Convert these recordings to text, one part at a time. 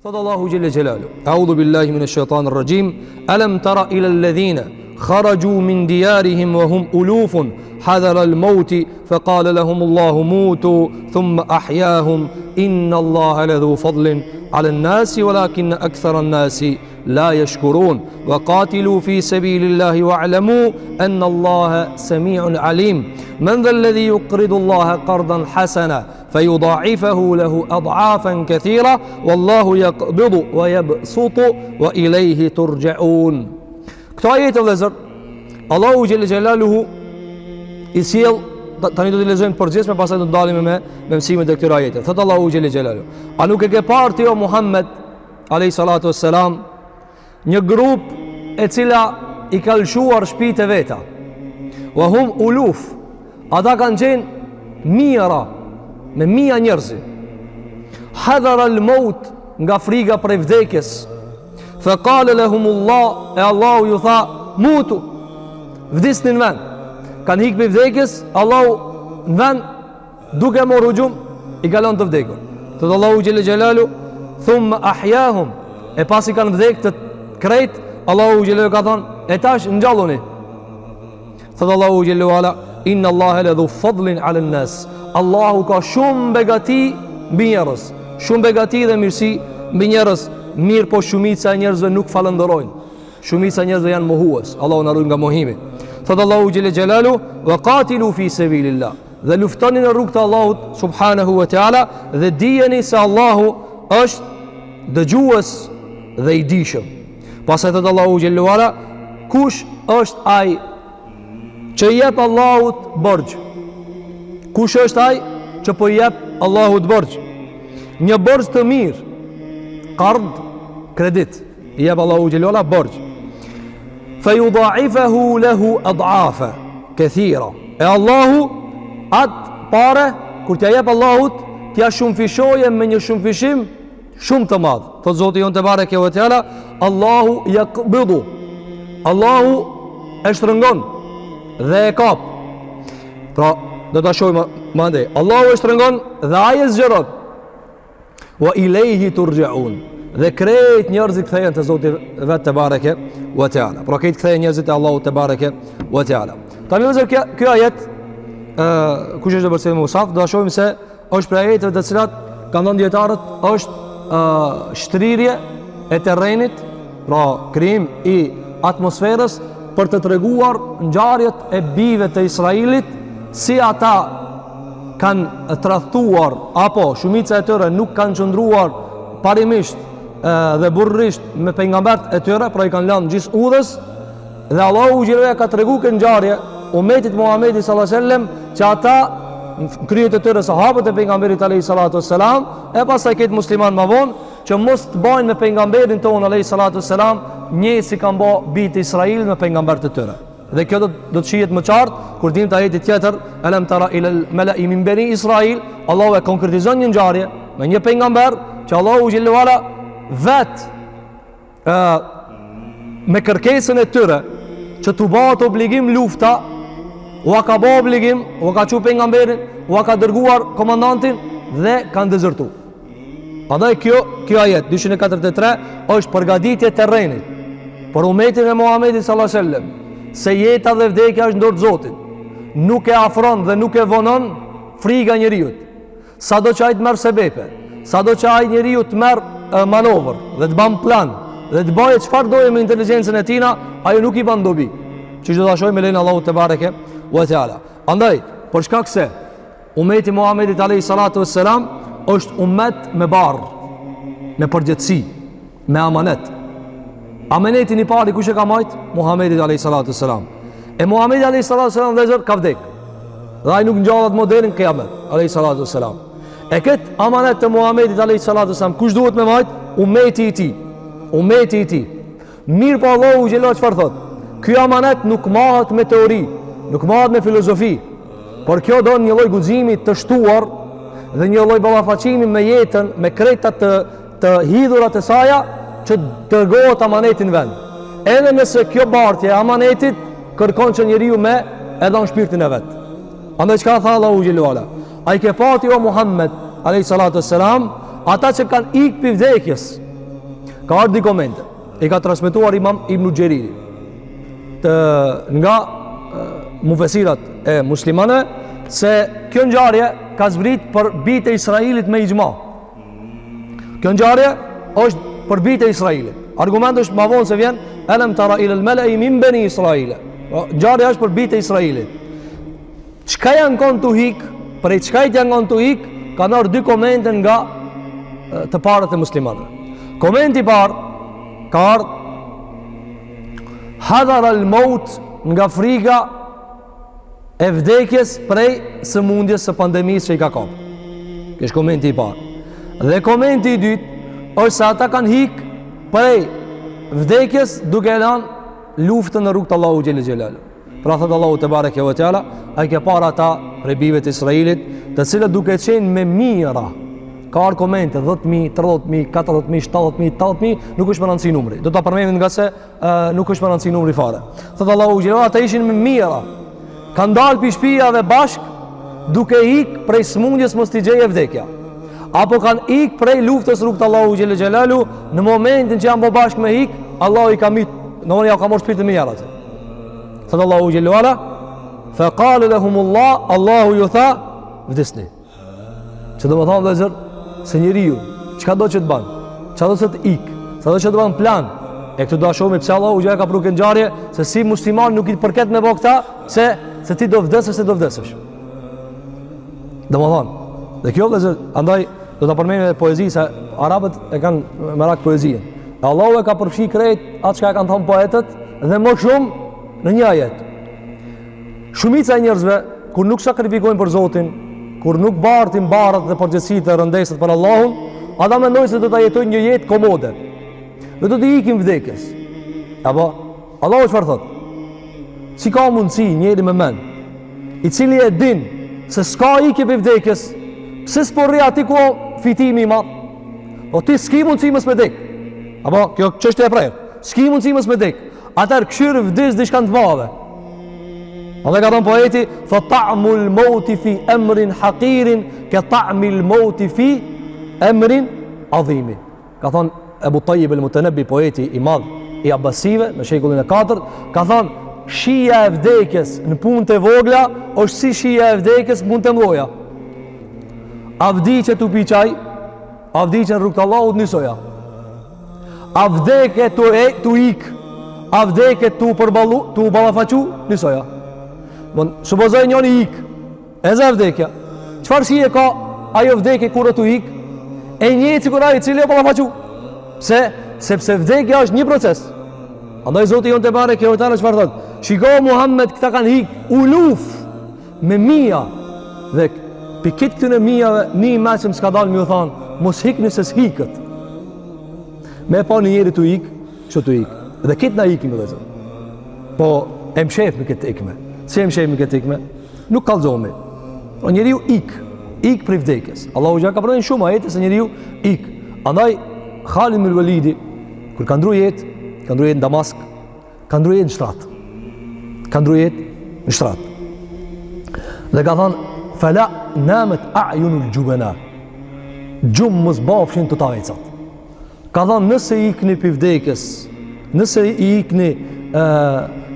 صدى الله جل جلاله أعوذ بالله من الشيطان الرجيم ألم تر إلى الذين خرجوا من ديارهم وهم ألوف حذر الموت فقال لهم الله موتوا ثم أحياهم إن الله لذو فضل على الناس ولكن أكثر الناس لا يشكرون وقاتلوا في سبيل الله واعلموا أن الله سميع عليم من ذا الذي يقرض الله قرضا حسنا فيضاعفه له أضعافا كثيرة والله يقبض ويبسط وإليه ترجعون. Këto ajete vëllezër, Allahu xhelle xhelaluhu I sjell, tani do të lexojmë përgjithësisht, pastaj do të dalim me mësimet e këtyre ajeteve. Thot Allahu xhelle xhelaluhu: "A nuk e ke parë ti o Muhammed alayhi salatu wassalam një grup e cila I ka lëshuar shtëpitë veta. Wa hum uluf. Ata kanë qenë mijëra, me mija njerëzi. Hadhara al-maut, nga frika prej vdekjes. Fa qala lahumullah, e Allahu ju tha, mutu. Vdisni në vend. Kanë hikë për vdekjes, Allahu në vend, duke morë hujum, I kalon të vdekur. Thot Allahu xhelle xhelalu, thumma ahyahum, e pasi kanë vdek të krejt, Allahu xhelalu ka thonë, e tash ngjalluni. Thot Allahu xhelalu ala, inna Allahe ledhu fadlin ala nas. Allahu ka shumë begati mbi njerëz, shumë begati dhe mirësi mbi njerëz. Mirë po shumica e njerëzve nuk falënderojnë. Shumica e njerëzve janë mohues. Allahu na ruaj nga mohimi. Thot Allahu xhelle xhelalu, wa qatilu fi sabilillah. Dhe luftoni në rrugt të Allahut subhanahu wa taala dhe dijeni se Allahu është dëgjues dhe I dijshëm. Pastaj thot Allahu xhelle wala, kush është ai që jep Allahut borxh? Kush është ai që po jep Allahut borxh? Një borxh të mirë, qard, kredit, I jep Allahu xhelle wala borxh. Fa yudha'ifahu lahu ad'afa kathira. E Allahu atë pare kur t'ja jep Allahut, t'ja shumëfishoje me një shumëfishim shumë të madh. Thot Zoti jon te bareke ve teala, Allahu yaqbidu. Allahu e shtrëngon dhe e kap. Pra, do ta shohim më andej. Allahu e shtrëngon dhe ai e zgjeron. Wa ilayhi turja'un. Dhe krejt njerëzit kthehen te Zoti vet te bareke ve teala. Pra krejt kthehen njerëzit te Allahu te bareke ve teala. Tani nëse ky ajet kush është përsëri Musaf, do ta shohim se është për ajeteve të cilat kanë dhënë dietarët, është shtrirje e terrenit, pra krijim I atmosferës për të treguar ngjarjet e bijve të Israilit, si ata kanë tradhtuar apo shumica e tyre nuk kanë qëndruar parimisht dhe burrisht me pejgambert e tyre, pra I kanë lënë gjithë udhës, dhe Allahu xhelalu ka treguar këtë ngjarje umetit Muhamedit sallallahu alaihi wasallam, që ata kryet e tyre sahabët e pejgamberit alayhi salatu wassalam, e pastaj këtë musliman më vonë që mos të bajnë me pejgamberin tonë alayhi salatu wassalam një si kanë bë bijt e Israilit me pejgambert e tyre. Dhe kjo do të shihet më qartë kur dim të ajetit tjetër, alam tara ila al-mala'i min bani Israil. Allahu e konkretizon një ngjarje me një pejgamber që Allahu xhelalu ala vet me kërkesën e tyre që t'u bëhet obligim lufta, u ka bë obligim, u ka çu pejgamberin, u ka dërguar komandantin dhe kanë dezertu. Prandaj kjo ajet 243 është përgatitje e terrenit për umetin e Muhamedit sallallahu alaihi wasallam, se jeta dhe vdekja është ndër Zotit. Nuk e afron dhe nuk e vonon frika njeriu. Sado që ai të merr sebepe, sado që ai njeriu të merr manovër dhe të bën plan dhe të bëjë çfarë doje me inteligjencën e tina, ajo nuk I bën dobi. Që do ta shohim me lenin Allahu te bareke ve teala. Andaj, për shkak se umeti Muhamedit alayhi salatu wassalam është umet me barr, me përgjegjësi, me amanet. Amanetin I pari kush e ka marrë? Muhamedi alayhi salatu wassalam. E Muhamedi alayhi salatu wassalam vëllezër ka vdek. Dhe ai nuk ngjallet më deri në kiamet alayhi salatu wassalam. E këtë amanet të Muhamedit alayhi salatu wassalam kush duhet me marrë? Umeti I tij. Umeti I tij. Mirë po Allahu xhelalu çfarë thot? Ky amanet nuk mahet me teori, nuk mahet me filozofi, por kjo do një lloj guximi të shtuar dhe një lloj ballafaqimi me jetën, me kretat të hidhurat e saja, që dërgohet amanetin në vend. Edhe nëse kjo bartje e amanetit kërkon që njeriu me edhe në shpirtin e vet. Andaj çka tha Allahu xhelalu ala? Ai ke pati o Muhammed alayhi salatu wassalam, ata që kanë ikë për vdekjes, Ka ardhur di komente. I ka transmetuar Imam Ibn Gjeriri nga mufesirat e muslimane se kjo ngjarje ka zbrit për bijtë e Israilit me ixhma. Kjo ngjarje është për bijtë e Israilit. Argumenti është më vonë se vjen alam tara ila al-mala'i min bani Israila. Ngjarja është për bijtë e Israilit. Çka janë kon tu hik, për çka janë kon tu hik, kanë ardhur dy komente nga të parët e muslimanëve. Komenti i parë ka ardhur hadar al-maut, nga frika e vdekjes prej sëmundjes së pandemisë që i ka kapur. Kjo është komenti i parë. Dhe komenti i dytë është se ata kanë hik prej vdekjes duke lanë luftën në rrugt të Allahu xhelel xhelalu. Pra thot Allahu te bareke ve teala, ai ka parë ata prej bijve të Israilit, të cilët duke qenë me mira, ka argumente 10.000, 30.000, 40.000, 70.000, 80.000, nuk është më rëndësi numri. Do ta përmendim nga se nuk është më rëndësi numri fare. Thot Allahu xhelel, ata ishin me mira. Kanë dalë pi shtëpiave bashk duke ik prej smundjes mos t'i gjejë vdekja. Apo kanë ik prej luftës rrugt Allahu xhelel xhelalu, në momentin që janë bashk me ik, Allahu i ka mit, ja ka marrë shpirtin e mirë atë. Thot Allahu xhelel wala, fa qala lahumullah, Allahu ju tha, vdesni. Çdo më thonë vëllazër, se njeriu, çka do që të bën? Çka do të ik? Sa do që të bën plan? E këtë do a shohim pse Allahu xhelel ka prurë ngjarje se si musliman nuk i përket me bë këta, se ti do vdesësh se do vdesësh. Domethënë, dhe kjo vëllazër, andaj do ta përmendim edhe poezi se arabët e kanë merak poezinë. Allahu e ka përfshi krejt atë çka kanë thënë poetët dhe më shumë në një ajet. Shumica e njerëzve kur nuk sakrifikojnë për Zotin, kur nuk bartin barrat dhe përgjegjësitë e rëndësisë për Allahun, ata mendojnë se do ta jetojnë një jetë komode. Dhe do të ikin vdekjes. Apo Allahu çfarë thot? Si ka mundësi njëri me mend, i cili e din se s'ka ikje për vdekjes, pse s'po rri aty ku fitimi i madh? O ti s'ki mundësi mos me dek. Apo kjo çështja e prerë. S'ki mundësi mos me dek. Atar këshir vdes diçka të madhe. Edhe ka thënë poeti, fa ta'mul mauti fi amrin haqirin ka ta'mil mauti fi amrin adhim. Ka thënë Ebu Tayyib el-Mutanabbi, poeti i madh i Abbasive në shekullin e 4, ka thënë shija e vdekjes në punët e vogla është si shija e vdekjes në punët e mëdha. A vdiqe tu pi çaj, a vdiqe në rrugt të Allahut nisoja. A vdekje tu ik, a vdekje tu përballu, tu ballafaqu nisoja. Mon supozoj njëri ik, e za vdekja. Çfarë shije ka ajo vdekje kur tu ik? E njëjtë sikur ai i cili e ballafaqu. Sepse vdekja është një proces. Andaj Zoti jon te bareke ve teala çfarë thot? Shiko Muhammed, këta kanë hik uluf me mia dhe pikit këtyre mijave një mesëm s'ka dalë më u thon, mos hikni se s'hikët. Me pa një njeri tu ik, çu tu ik. Dhe këtë na ikim vëllazër. Po e mshef me këtë ikme. Si e mshef me këtë ikme? Nuk kallëzohemi. Po njeriu ik për vdekjes. Allahu ja ka pranuar shumë ajete se njeriu ik. Andaj Khalid ibn Walidi kur ka ndruar jetë, ka ndruar jetë në Damask, ka ndruar jetë në shtrat. Ka ndruar jetë në shtrat. Dhe ka thënë fala namat a'yunul jubana. Mos bafshin të tavecat. Ka thënë nëse ikni për vdekjes, nëse i ikni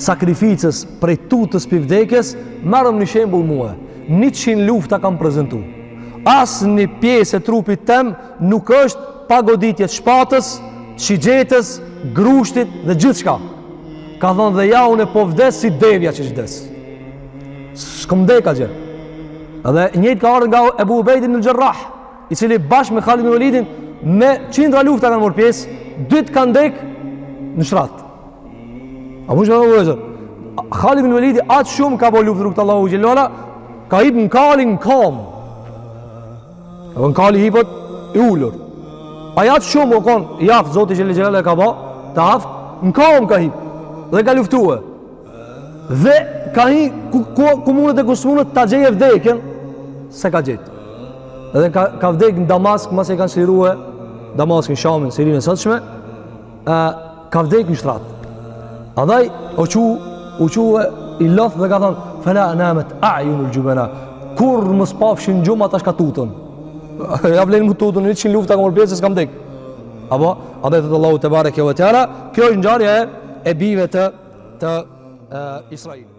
sakrificës prej tutës për vdekjes, marrëm një shembull mua. 100 lufta kam prezantuar. Asë një pjesë e trupit tem nuk është pa goditjes shpatës, shigjetës, grushtit dhe gjithë shka. Ka thonë dhe ja unë po vdes si devja që vdes. S'kom deka gjë. Edhe njëjtë ka ardhur nga Ebu Ubejdin në Gjerrah, i cili bashkë me Khalid ibn Walidin me qindra lufta kanë marrë pjesë, 2 kanë dek në shtrat. A mund të vëzë? Khalid ibn Walidi atë shumë ka bo luftë rrugt Allahu xhelala, ka hip në kalin në kam. Edhe në kali hipët i ullur. Ajat shumë o konë, jafë, Zoti xhelel xhelal e ka ba, të hafë, në kam ka hip, dhe ka luftue. Dhe ka hi, ku mundet e ku s'mundet të gjeje vdekjen, se ka gjetë. Edhe ka vdek në Damask, mas e kanë shirue, Damask në Shamin, Sirin e sëtshme, ka vdek në shtratë. Andaj, u quë i loth dhe ka thonë, fela namet a'yunul jubana, kur më spafshin gjumë ata shka tutën. Ja vlenë më tutën, 100 lufta ka mërë pjesë, s'kam dek. Apo andaj thot Allahu te bareke ve teala, kjo është ngjarja e bijve të Israilit.